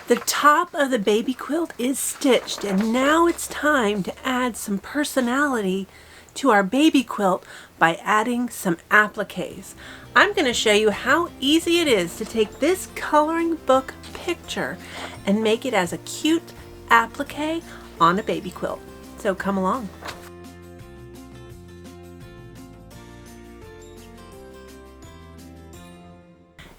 The top of the baby quilt is stitched, and now it's time to add some personality to our baby quilt by adding some appliques. I'm going to show you how easy it is to take this coloring book picture and make it as a cute applique on a baby quilt. So come along.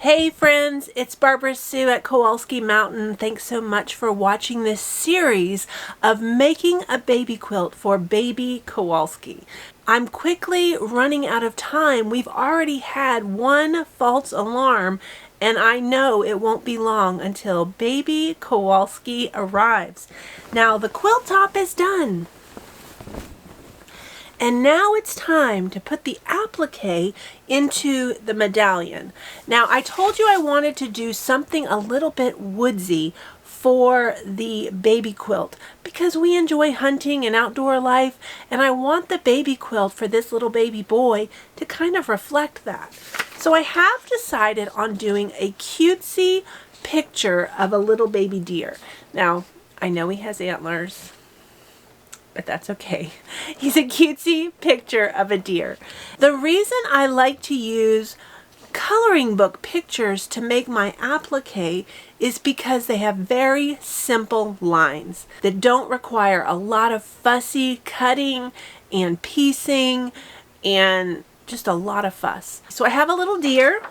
Hey friends, it's Barbara Sue at Kowalski Mountain. Thanks so much for watching this series of making a baby quilt for baby Kowalski. I'm quickly running out of time. We've already had one false alarm, and I know it won't be long until baby Kowalski arrives. Now the quilt top is done. And now it's time to put the applique into the medallion. Now I told you I wanted to do something a little bit woodsy for the baby quilt because we enjoy hunting and outdoor life, and I want the baby quilt for this little baby boy to kind of reflect that. So I have decided on doing a cutesy picture of a little baby deer. Now I know he has antlers, but that's okay. He's a cutesy picture of a deer. The reason I like to use coloring book pictures to make my applique is because they have very simple lines that don't require a lot of fussy cutting and piecing and just a lot of fuss. So I have a little deer,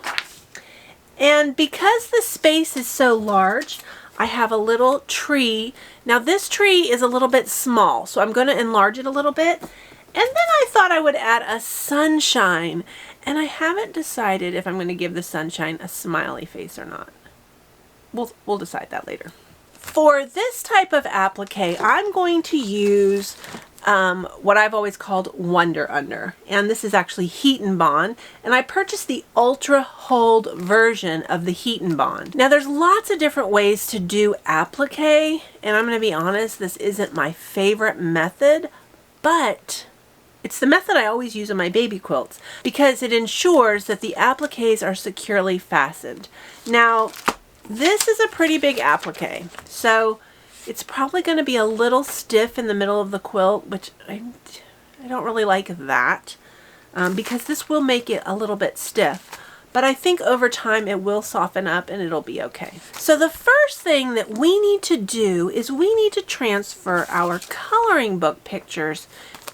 and because the space is so large, I have a little tree. Now this tree is a little bit small, so I'm going to enlarge it a little bit. And then I thought I would add a sunshine, and I haven't decided if I'm going to give the sunshine a smiley face or not. We'll decide that later. For this type of applique, I'm going to use what I've always called Wonder Under, and this is actually Heat and Bond, and I purchased the Ultra Hold version of the Heat and Bond. Now there's lots of different ways to do applique, and I'm going to be honest, this isn't my favorite method, but it's the method I always use on my baby quilts because it ensures that the appliques are securely fastened. Now this is a pretty big applique, so it's probably going to be a little stiff in the middle of the quilt, which I don't really like that because this will make it a little bit stiff. But I think over time it will soften up and it'll be okay. So the first thing that we need to do is we need to transfer our coloring book pictures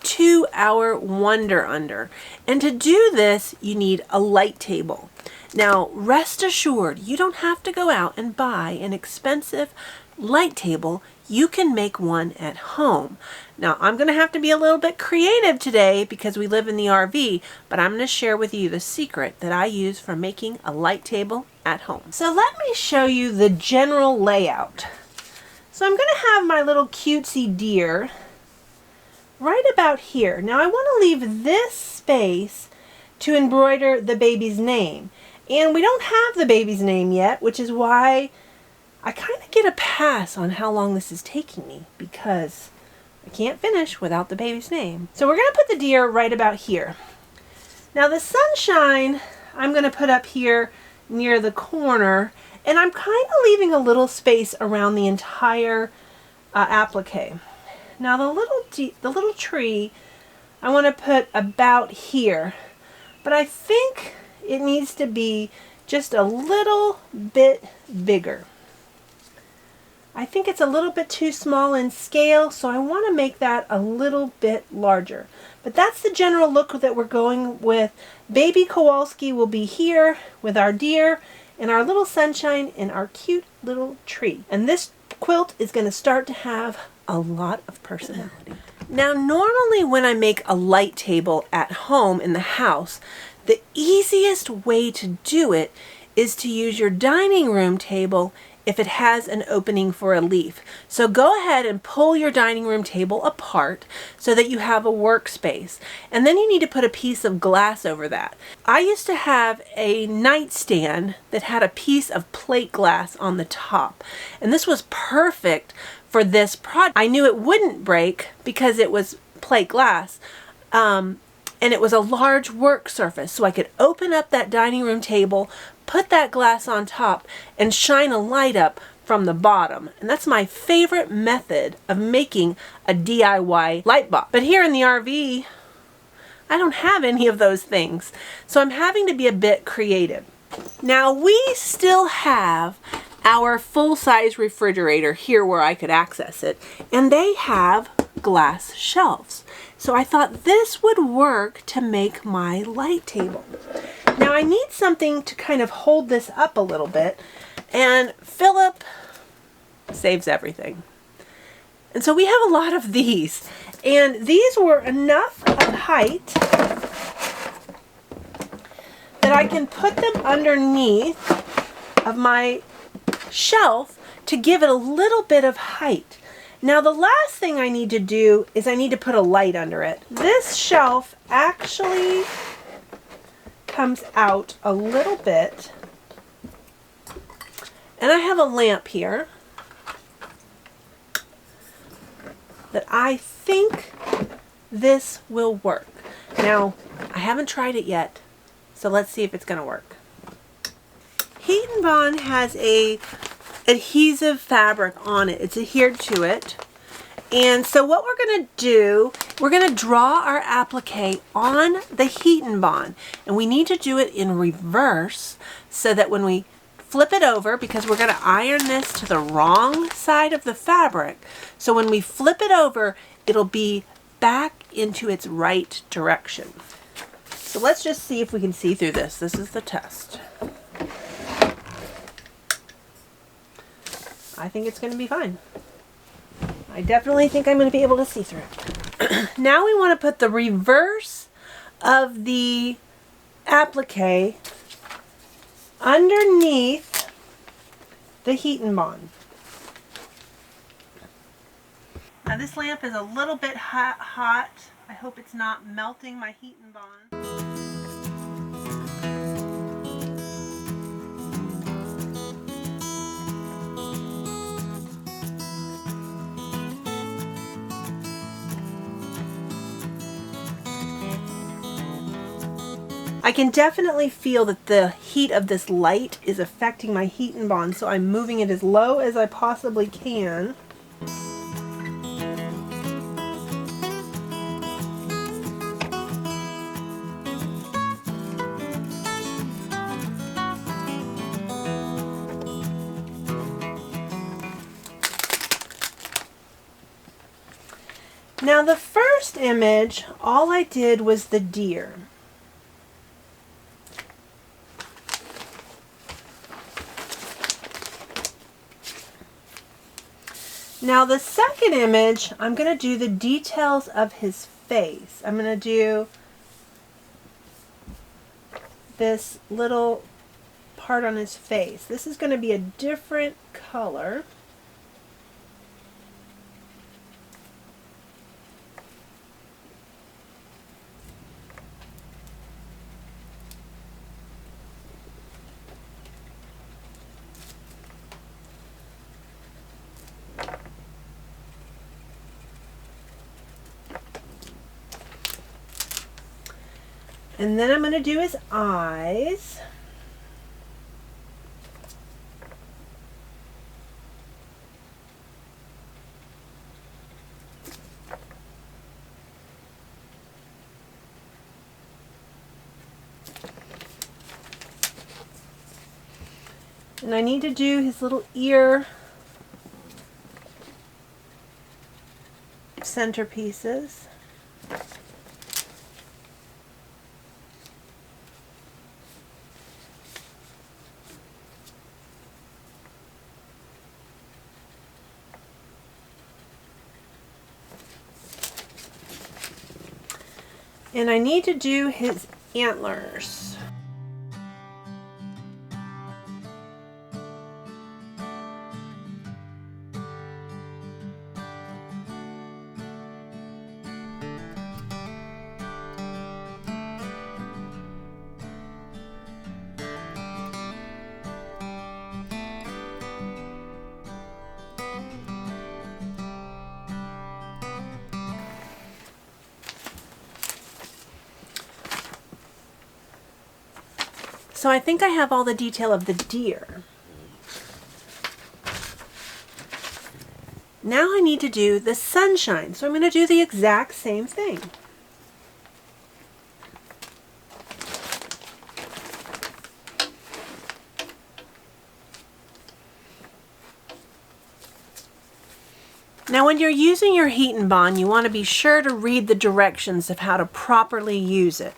to our Wonder Under. And to do this, you need a light table. Now, rest assured, you don't have to go out and buy an expensive light table. You can make one at home. Now I'm going to have to be a little bit creative today because we live in the RV, but I'm going to share with you the secret that I use for making a light table at home. So let me show you the general layout. So I'm going to have my little cutesy deer right about here. Now I want to leave this space to embroider the baby's name, and we don't have the baby's name yet, which is why I kind of get a pass on how long this is taking me because I can't finish without the baby's name. So we're going to put the deer right about here. Now the sunshine I'm going to put up here near the corner, and I'm kind of leaving a little space around the entire applique. Now the little tree I want to put about here, but I think it needs to be just a little bit bigger. I think it's a little bit too small in scale, so I want to make that a little bit larger. But that's the general look that we're going with. Baby Kowalski will be here with our deer and our little sunshine and our cute little tree. And this quilt is going to start to have a lot of personality. Now normally when I make a light table at home in the house, the easiest way to do it is to use your dining room table if it has an opening for a leaf. So go ahead and pull your dining room table apart so that you have a workspace. And then you need to put a piece of glass over that. I used to have a nightstand that had a piece of plate glass on the top. And this was perfect for this project. I knew it wouldn't break because it was plate glass. And it was a large work surface, so I could open up that dining room table, put that glass on top, and shine a light up from the bottom. And that's my favorite method of making a DIY light box. But here in the RV, I don't have any of those things. So I'm having to be a bit creative. Now we still have our full-size refrigerator here where I could access it, and they have glass shelves. So I thought this would work to make my light table. Now I need something to kind of hold this up a little bit, and Philip saves everything. And so we have a lot of these, and these were enough of height that I can put them underneath of my shelf to give it a little bit of height. Now the last thing I need to do is I need to put a light under it. This shelf actually comes out a little bit, and I have a lamp here that I think this will work. Now I haven't tried it yet, so let's see if it's going to work. Heat and Bond has a adhesive fabric on it. It's adhered to it. And so what we're going to do, we're going to draw our applique on the Heat and Bond. And we need to do it in reverse so that when we flip it over, because we're going to iron this to the wrong side of the fabric, so when we flip it over, it'll be back into its right direction. So let's just see if we can see through this. This is the test. I think it's going to be fine. I definitely think I'm going to be able to see through it. Now we want to put the reverse of the applique underneath the Heat and Bond. Now this lamp is a little bit hot. I hope it's not melting my Heat and Bond. I can definitely feel that the heat of this light is affecting my Heat and Bond, so I'm moving it as low as I possibly can. Now the first image, all I did was the deer. Now the second image, I'm going to do the details of his face. I'm going to do this little part on his face. This is going to be a different color. And then I'm going to do his eyes. And I need to do his little ear centerpieces. And I need to do his antlers. So I think I have all the detail of the deer. Now I need to do the sunshine, so I'm going to do the exact same thing. Now when you're using your heat and bond, you want to be sure to read the directions of how to properly use it.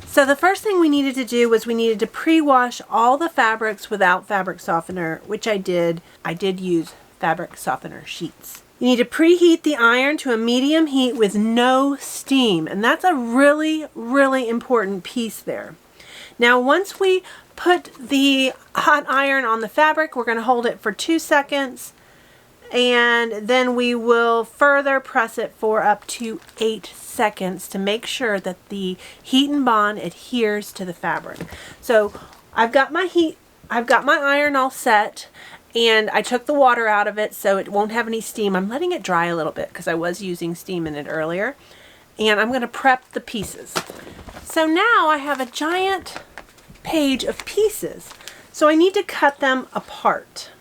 So the first thing we needed to do was we needed to pre-wash all the fabrics without fabric softener, which I did. I did use fabric softener sheets. You need to preheat the iron to a medium heat with no steam, and that's a really, really important piece there. Now once we put the hot iron on the fabric, we're going to hold it for 2 seconds. And then we will further press it for up to 8 seconds to make sure that the heat and bond adheres to the fabric. So I've got my iron all set, and I took the water out of it so it won't have any steam. I'm letting it dry a little bit because I was using steam in it earlier. And I'm going to prep the pieces. So now I have a giant page of pieces. So I need to cut them apart.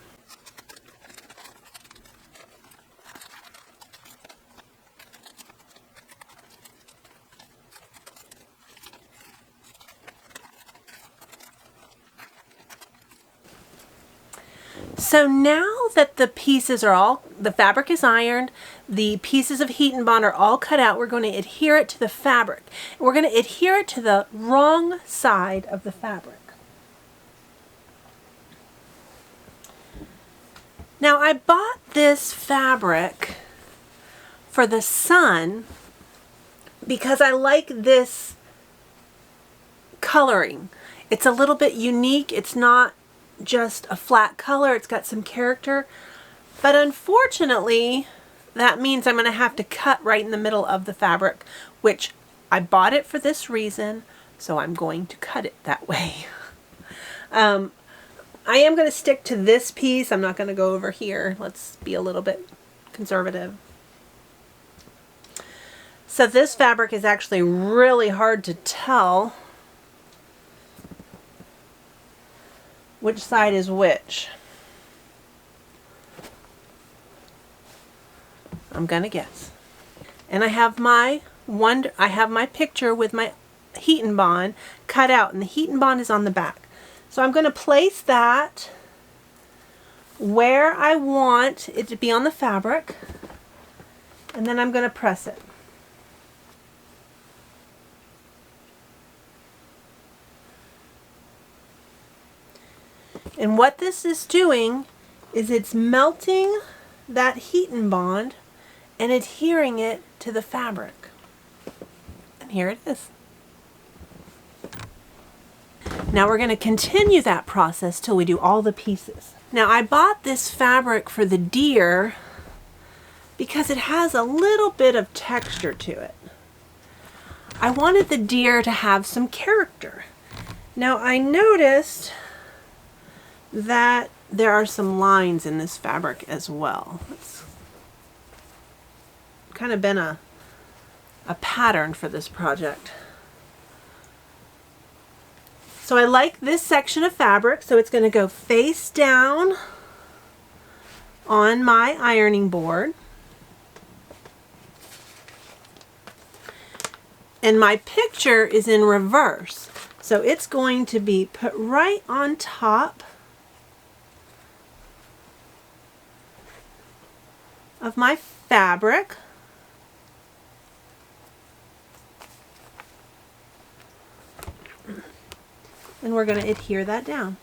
So now that the pieces are all, the fabric is ironed, the pieces of heat and bond are all cut out, we're going to adhere it to the fabric. We're going to adhere it to the wrong side of the fabric. Now I bought this fabric for the sun because I like this coloring. It's a little bit unique. It's not just a flat color, it's got some character, but unfortunately that means I'm going to have to cut right in the middle of the fabric, which I bought it for this reason, so I'm going to cut it that way. I am going to stick to this piece. I'm not going to go over here. Let's be a little bit conservative. So this fabric is actually really hard to tell which side is which. I'm gonna guess. And I have my picture with my heat and bond cut out, and the heat and bond is on the back. So I'm gonna place that where I want it to be on the fabric, and then I'm gonna press it. And what this is doing is it's melting that heat and bond and adhering it to the fabric. And here it is. Now we're going to continue that process till we do all the pieces. Now I bought this fabric for the deer because it has a little bit of texture to it. I wanted the deer to have some character. Now I noticed that there are some lines in this fabric as well. It's kind of been a pattern for this project. So I like this section of fabric, so it's going to go face down on my ironing board. And my picture is in reverse, so it's going to be put right on top of my fabric. And we're going to adhere that down.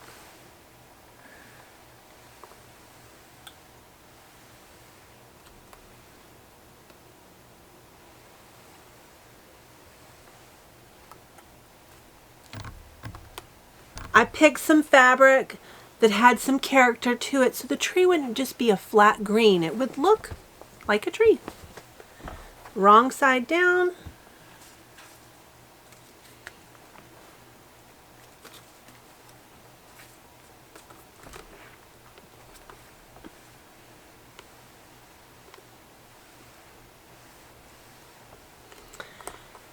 I picked some fabric that had some character to it, so the tree wouldn't just be a flat green. It would look like a tree. Wrong side down.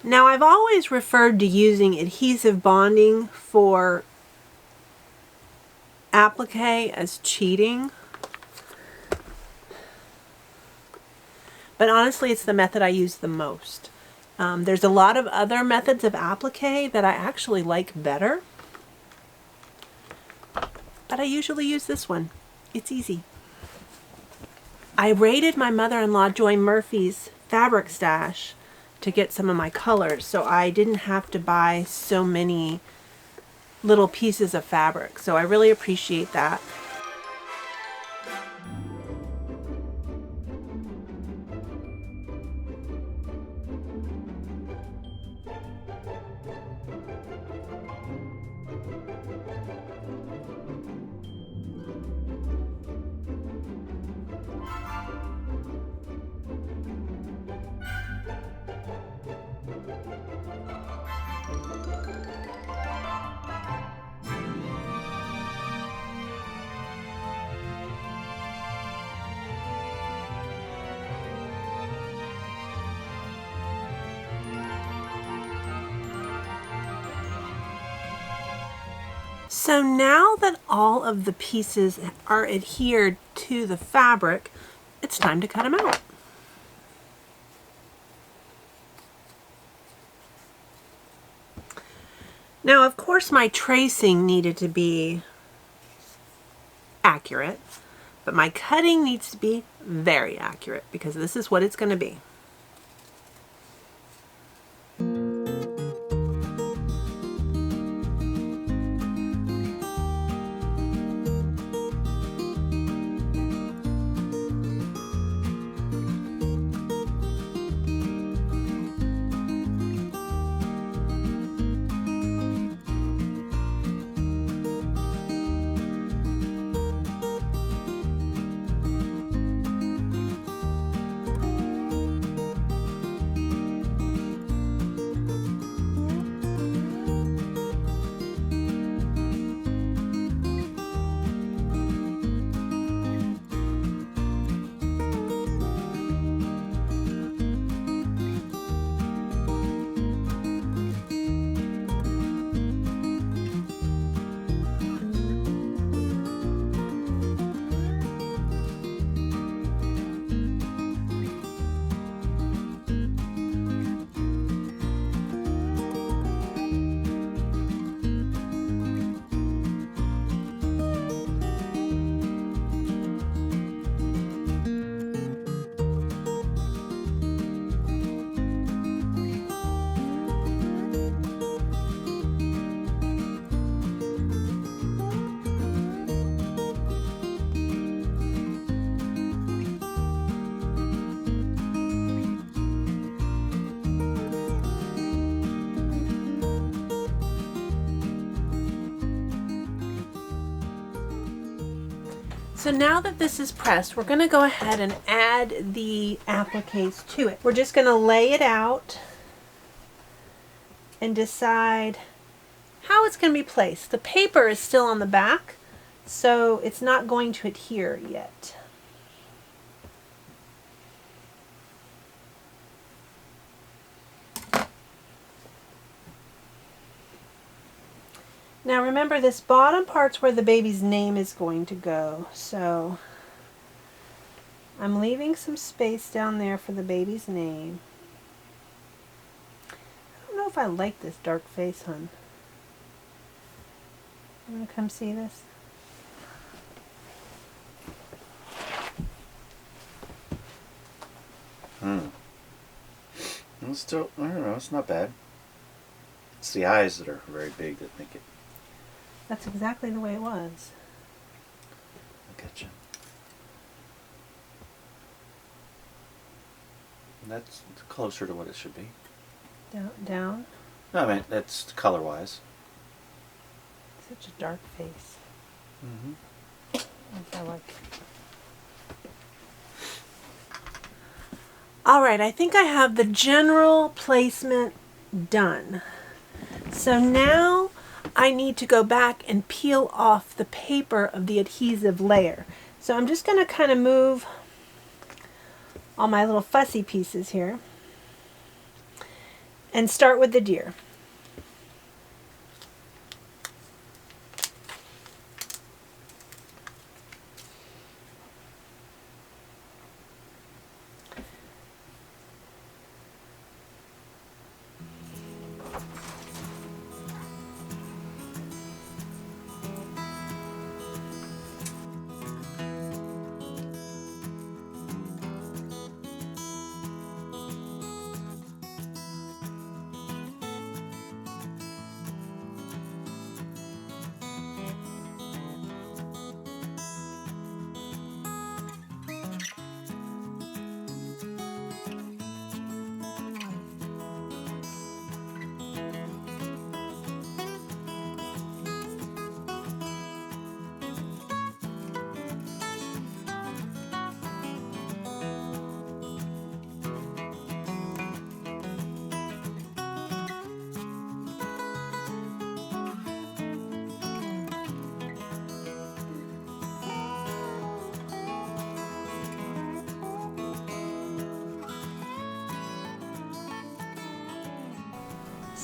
Now I've always referred to using adhesive bonding for applique as cheating. but honestly it's the method I use the most. There's a lot of other methods of applique that I actually like better, but I usually use this one. It's easy. I raided my mother-in-law Joy Murphy's fabric stash to get some of my colors, so I didn't have to buy so many little pieces of fabric, so I really appreciate that. So now that all of the pieces are adhered to the fabric, it's time to cut them out. Now, of course, my tracing needed to be accurate, but my cutting needs to be very accurate because this is what it's going to be. So now that this is pressed, we're going to go ahead and add the appliques to it. We're just going to lay it out and decide how it's going to be placed. The paper is still on the back, so it's not going to adhere yet. Now remember, this bottom part's where the baby's name is going to go, so I'm leaving some space down there for the baby's name. I don't know if I like this dark face, hon. You want to come see this? It's still, I don't know, it's not bad. It's the eyes that are very big that make it. That's exactly the way it was. I getcha. That's closer to what it should be. Down. No, I mean, that's color-wise. Such a dark face. I like it. All right, I think I have the general placement done. So now I need to go back and peel off the paper of the adhesive layer. So I'm just going to kind of move all my little fussy pieces here and start with the deer.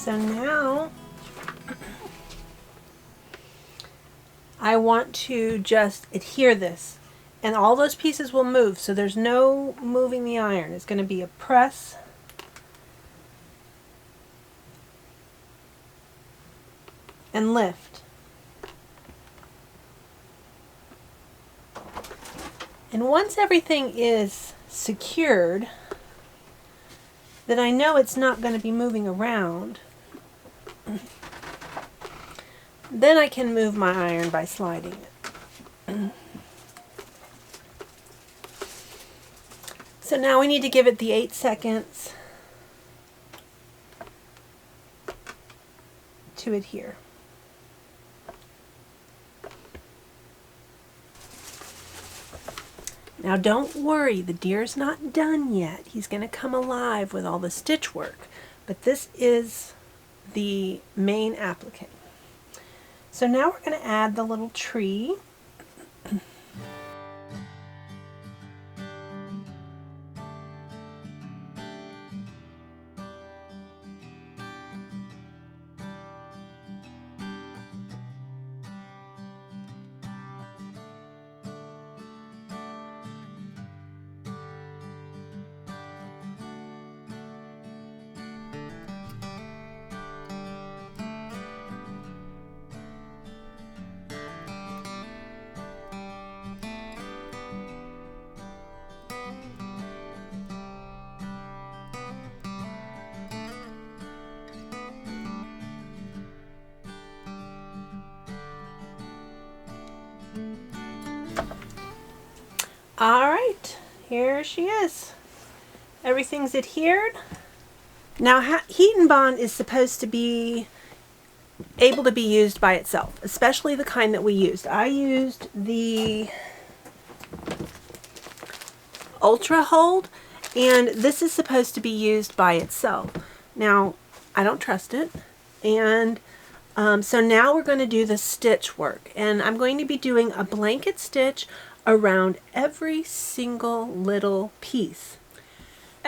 So now I want to just adhere this, and all those pieces will move, so there's no moving the iron. It's going to be a press and lift. And once everything is secured, then I know it's not going to be moving around. Then I can move my iron by sliding it. So now we need to give it the 8 seconds to adhere. Now don't worry, the deer's not done yet. He's going to come alive with all the stitch work, but this is the main applique. So now we're going to add the little tree. All right, here she is. Everything's adhered. Now, heat and bond is supposed to be able to be used by itself, especially the kind that we used. I used the Ultra Hold, and this is supposed to be used by itself. Now, I don't trust it, and so now we're going to do the stitch work, and I'm going to be doing a blanket stitch around every single little piece.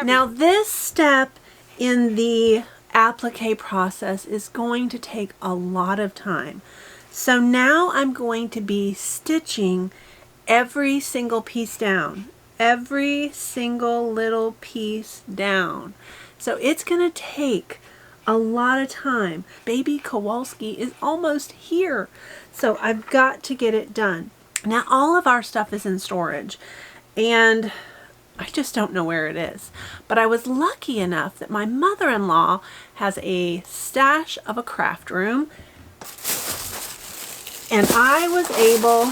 Now this step in the applique process is going to take a lot of time. So now I'm going to be stitching every single piece down, every single little piece down. So it's going to take a lot of time. Baby Kowalski is almost here, so I've got to get it done. Now all of our stuff is in storage, and I just don't know where it is. But I was lucky enough that my mother-in-law has a stash of a craft room, and I was able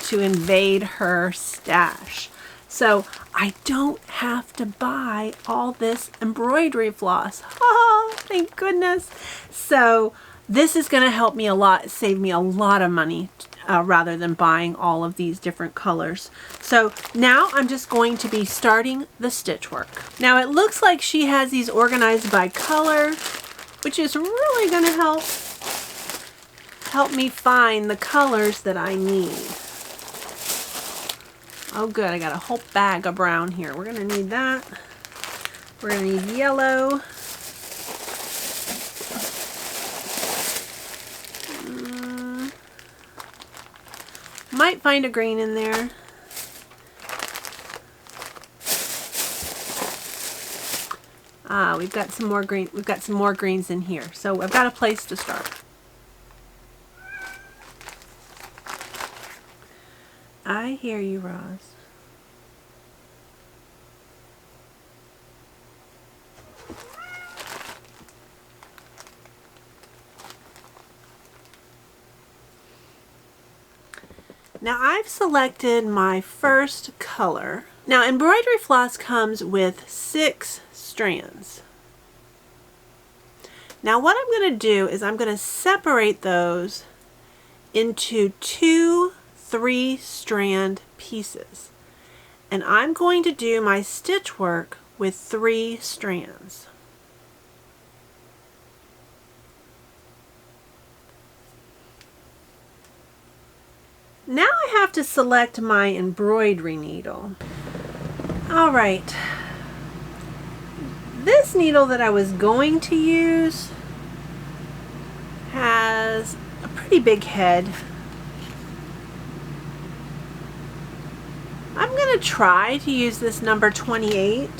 to invade her stash. So I don't have to buy all this embroidery floss. Oh, thank goodness. So this is going to help me a lot, save me a lot of money rather than buying all of these different colors. So now I'm just going to be starting the stitch work. Now it looks like she has these organized by color, which is really going to help me find the colors that I need. Oh good, I got a whole bag of brown here. We're going to need that. We're going to need yellow. Might find a green in there. Ah, we've got some more green. We've got some more greens in here. So I've got a place to start. I hear you, Roz. Now I've selected my first color. Now embroidery floss comes with 6 strands. Now what I'm going to do is I'm going to separate those into 2 3-strand pieces. And I'm going to do my stitch work with 3 strands. Now I have to select my embroidery needle. Alright, this needle that I was going to use has a pretty big head. I'm going to try to use this number 28.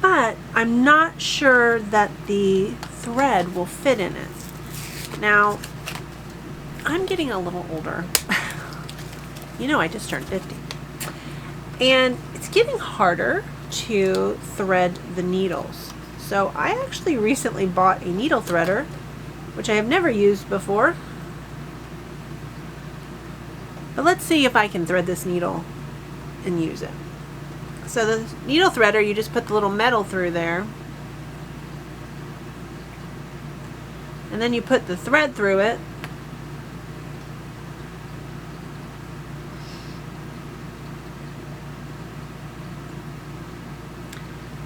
But I'm not sure that the thread will fit in it. Now, I'm getting a little older. You know, I just turned 50. And it's getting harder to thread the needles. So I actually recently bought a needle threader, which I have never used before. But let's see if I can thread this needle and use it. So the needle threader, you just put the little metal through there. And then you put the thread through it.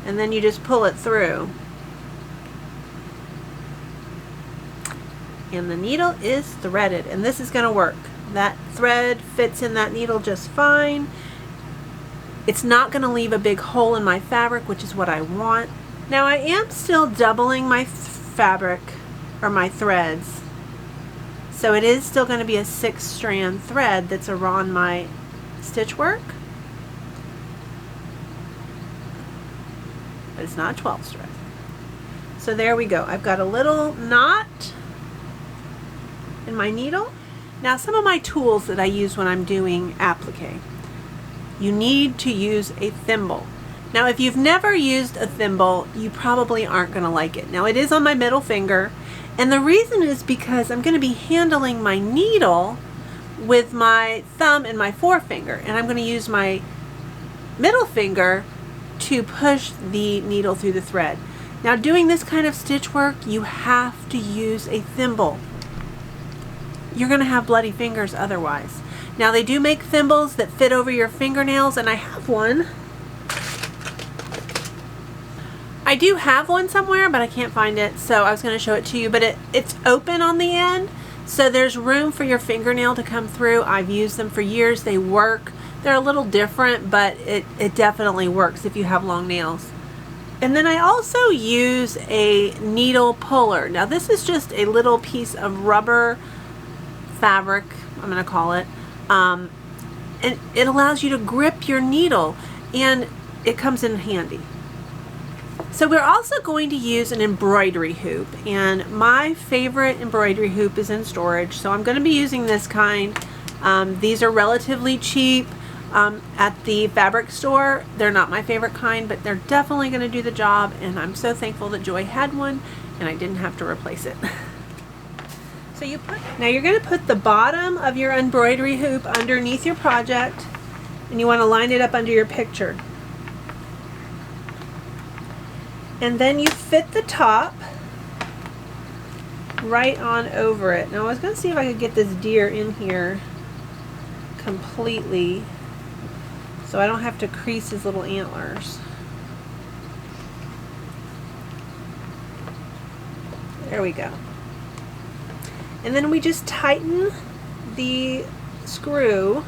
And then you just pull it through. And the needle is threaded, and this is going to work. That thread fits in that needle just fine. It's not going to leave a big hole in my fabric, which is what I want. Now I am still doubling my fabric, or my threads. So it is still going to be a 6-strand thread that's around my stitch work. But it's not 12 strand. So there we go. I've got a little knot in my needle. Now some of my tools that I use when I'm doing applique. You need to use a thimble. Now if you've never used a thimble, you probably aren't going to like it. Now it is on my middle finger, and the reason is because I'm going to be handling my needle with my thumb and my forefinger, and I'm going to use my middle finger to push the needle through the thread. Now doing this kind of stitch work, you have to use a thimble. You're going to have bloody fingers otherwise. Now they do make thimbles that fit over your fingernails, and I have one. I do have one somewhere, but I can't find it, so I was going to show it to you. But it's open on the end, so there's room for your fingernail to come through. I've used them for years. They work. They're a little different, but it definitely works if you have long nails. And then I also use a needle puller. Now this is just a little piece of rubber fabric, I'm going to call it. And it allows you to grip your needle, and it comes in handy. So we're also going to use an embroidery hoop, and my favorite embroidery hoop is in storage, so I'm going to be using this kind. These are relatively cheap at the fabric store. They're not my favorite kind, but they're definitely going to do the job, and I'm so thankful that Joy had one and I didn't have to replace it. So now you're going to put the bottom of your embroidery hoop underneath your project, and you want to line it up under your picture. And then you fit the top right on over it. Now I was going to see if I could get this deer in here completely so I don't have to crease his little antlers. There we go. And then we just tighten the screw,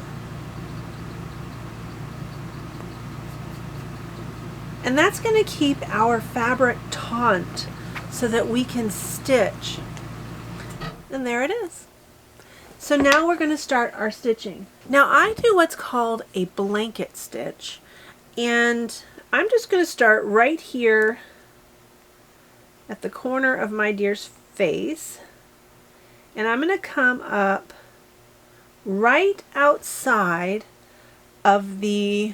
and that's going to keep our fabric taut so that we can stitch. And there it is. So now we're going to start our stitching. Now I do what's called a blanket stitch, and I'm just going to start right here at the corner of my deer's face. And I'm going to come up right outside of the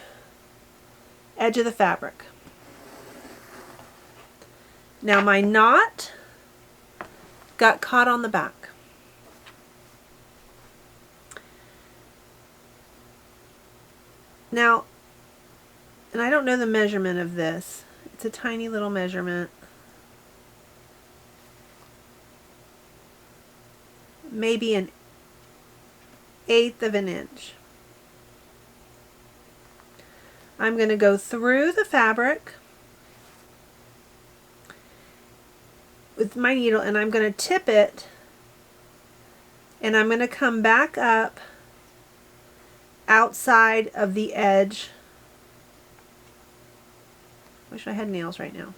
edge of the fabric. Now my knot got caught on the back. Now, and I don't know the measurement of this. It's a tiny little measurement. Maybe 1/8 of an inch. I'm going to go through the fabric with my needle, and I'm going to tip it, and I'm going to come back up outside of the edge. Wish I had nails right now.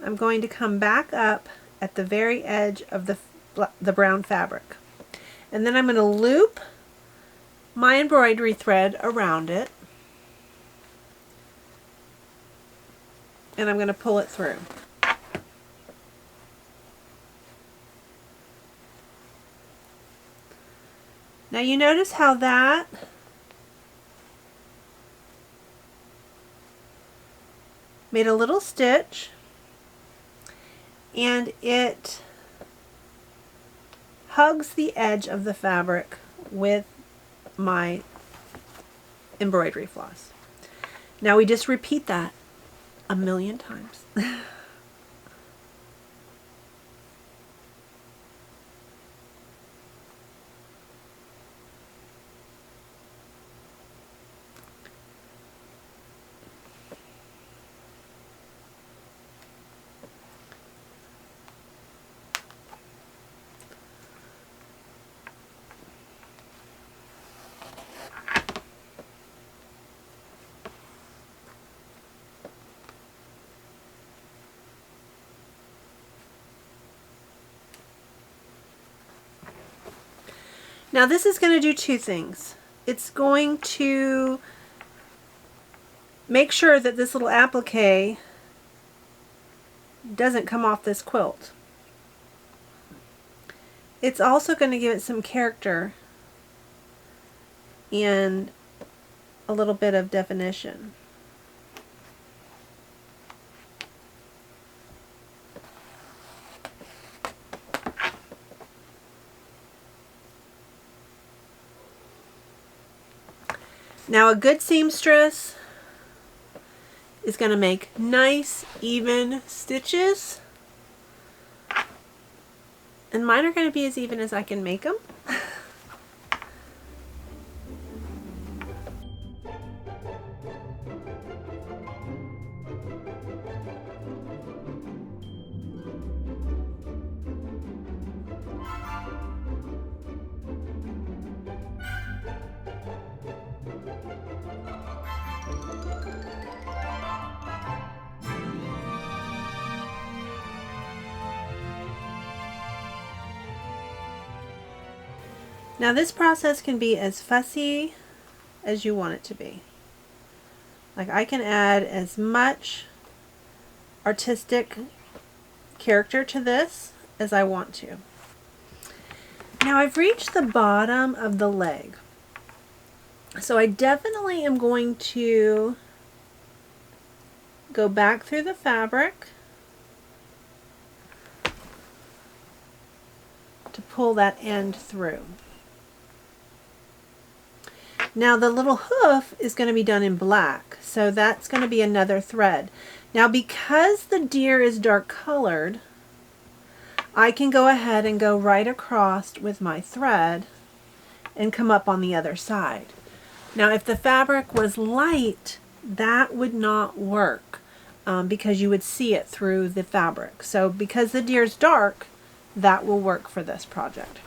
I'm going to come back up at the very edge of the brown fabric. And then I'm going to loop my embroidery thread around it. And I'm going to pull it through. Now you notice how that made a little stitch, and it hugs the edge of the fabric with my embroidery floss. Now we just repeat that a million times. Now this is going to do two things. It's going to make sure that this little applique doesn't come off this quilt. It's also going to give it some character and a little bit of definition. Now a good seamstress is going to make nice, even stitches. And mine are going to be as even as I can make them. Now this process can be as fussy as you want it to be. Like I can add as much artistic character to this as I want to. Now I've reached the bottom of the leg. So I definitely am going to go back through the fabric to pull that end through. Now the little hoof is going to be done in black, so that's going to be another thread. Now because the deer is dark colored, I can go ahead and go right across with my thread and come up on the other side. Now if the fabric was light, that would not work because you would see it through the fabric. So because the deer is dark, that will work for this project.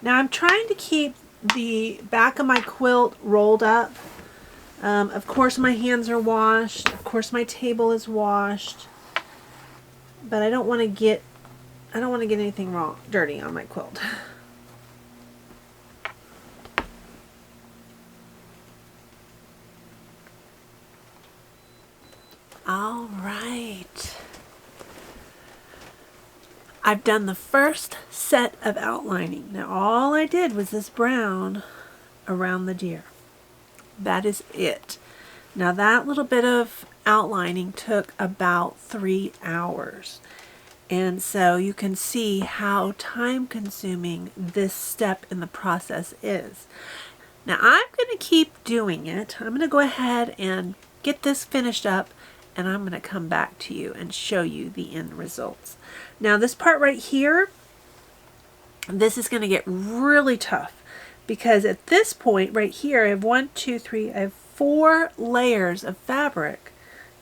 Now I'm trying to keep the back of my quilt rolled up. Of course my hands are washed. Of course my table is washed. But I don't want to get anything wrong, dirty on my quilt. All right. I've done the first set of outlining. Now all I did was this brown around the deer. That is it. Now that little bit of outlining took about 3 hours. And so you can see how time consuming this step in the process is. Now I'm going to keep doing it. I'm going to go ahead and get this finished up, and I'm going to come back to you and show you the end results. Now this part right here, this is going to get really tough because at this point right here, I have 1, 2, 3, I have 4 layers of fabric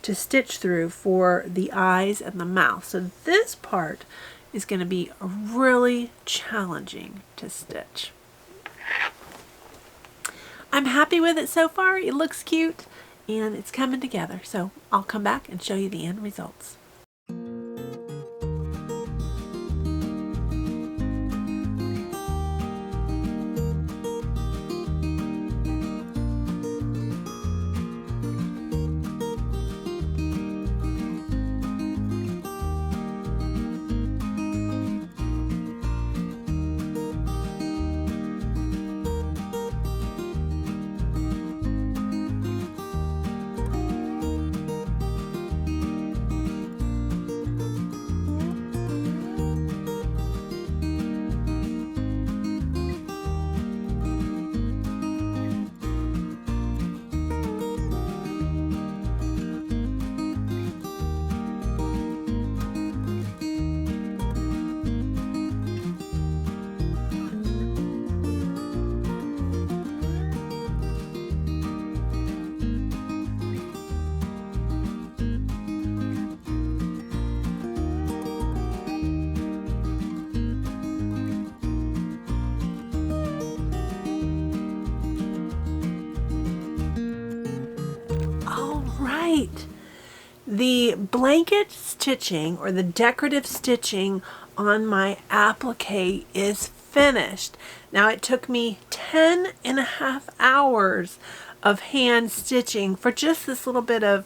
to stitch through for the eyes and the mouth. So this part is going to be really challenging to stitch. I'm happy with it so far. It looks cute and it's coming together. So I'll come back and show you the end results. The blanket stitching or the decorative stitching on my applique is finished. Now it took me 10.5 hours of hand stitching for just this little bit of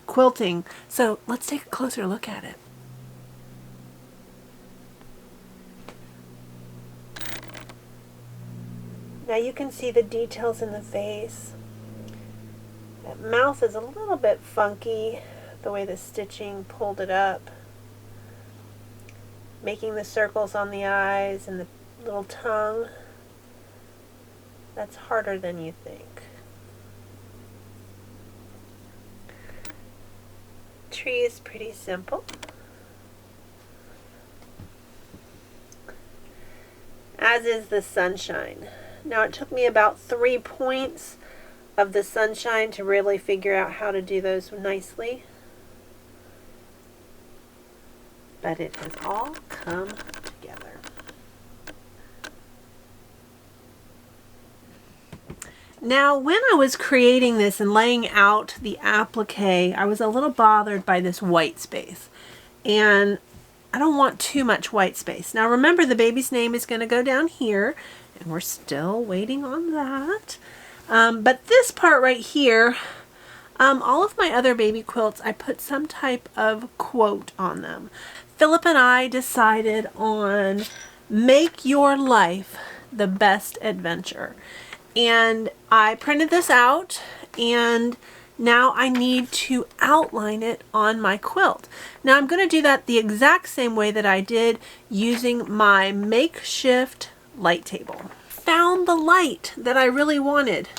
quilting. So let's take a closer look at it. Now you can see the details in the face. That mouth is a little bit funky, the way the stitching pulled it up, making the circles on the eyes and the little tongue. That's harder than you think. Tree is pretty simple. As is the sunshine. Now it took me about 3 points of the sunshine to really figure out how to do those nicely. But it has all come together. Now, when I was creating this and laying out the applique, I was a little bothered by this white space. And I don't want too much white space. Now remember, the baby's name is going to go down here, and we're still waiting on that. But this part right here, all of my other baby quilts, I put some type of quote on them. Philip and I decided on "Make your life the best adventure." And I printed this out, and now I need to outline it on my quilt. Now I'm going to do that the exact same way that I did using my makeshift light table. Found the light that I really wanted.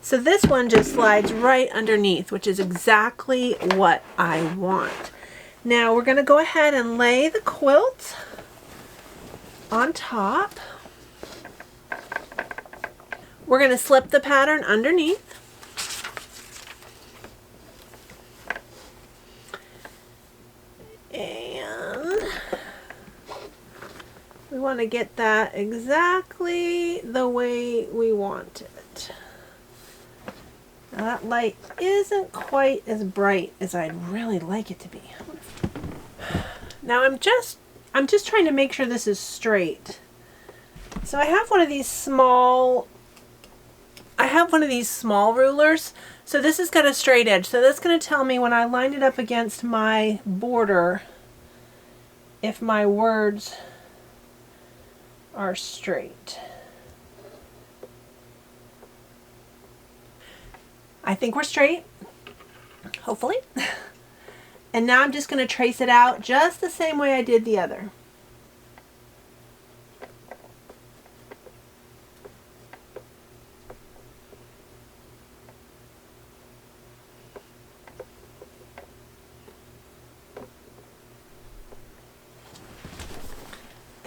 So this one just slides right underneath, which is exactly what I want. Now we're going to go ahead and lay the quilt on top. We're going to slip the pattern underneath. And we want to get that exactly the way we want it. Now that light isn't quite as bright as I'd really like it to be. Now I'm just trying to make sure this is straight. So I have one of these small rulers. So this has got a straight edge. So that's going to tell me when I line it up against my border if my words are straight. I think we're straight, hopefully. And now I'm just going to trace it out just the same way I did the other.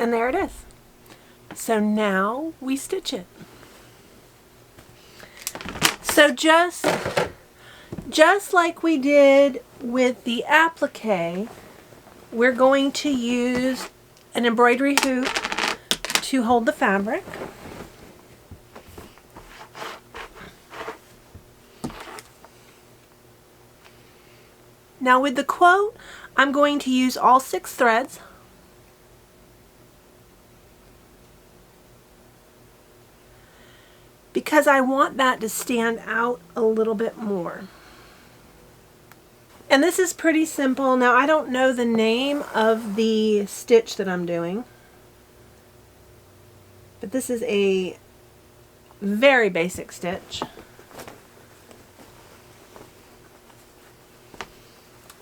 And there it is. So now we stitch it. So just like we did with the applique, we're going to use an embroidery hoop to hold the fabric. Now with the quote, I'm going to use all 6 threads. Because I want that to stand out a little bit more. And this is pretty simple. Now I don't know the name of the stitch that I'm doing, but this is a very basic stitch.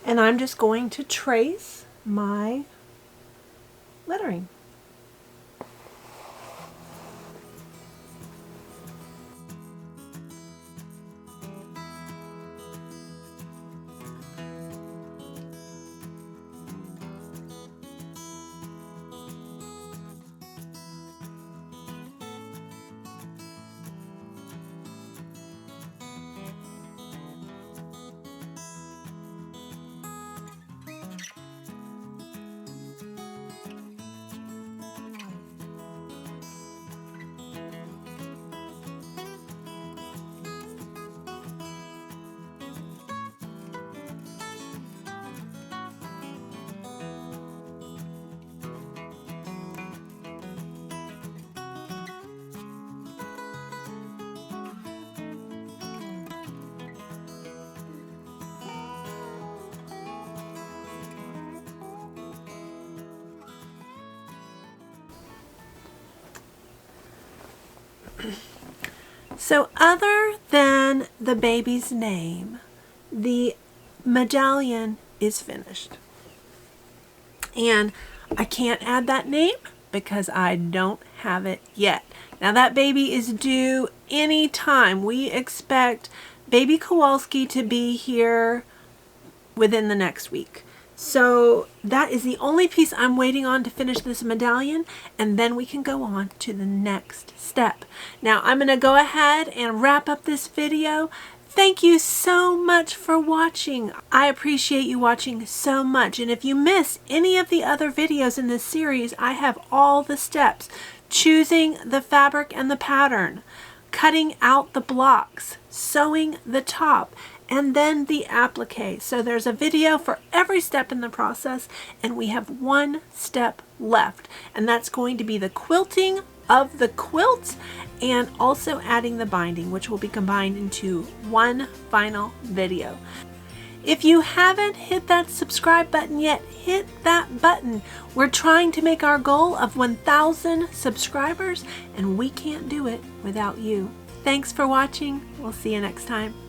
And I'm just going to trace my lettering. So other than the baby's name, the medallion is finished. And I can't add that name because I don't have it yet. Now that baby is due any time. We expect baby Kowalski to be here within the next week. So that is the only piece I'm waiting on to finish this medallion, and then we can go on to the next step. Now I'm going to go ahead and wrap up this video. Thank you so much for watching. I appreciate you watching so much. And if you miss any of the other videos in this series, I have all the steps: choosing the fabric and the pattern, cutting out the blocks, sewing the top, and then the applique. So there's a video for every step in the process, and we have one step left, and that's going to be the quilting of the quilts and also adding the binding, which will be combined into one final video. If you haven't hit that subscribe button yet, hit that button. We're trying to make our goal of 1,000 subscribers, and we can't do it without you. Thanks for watching. We'll see you next time.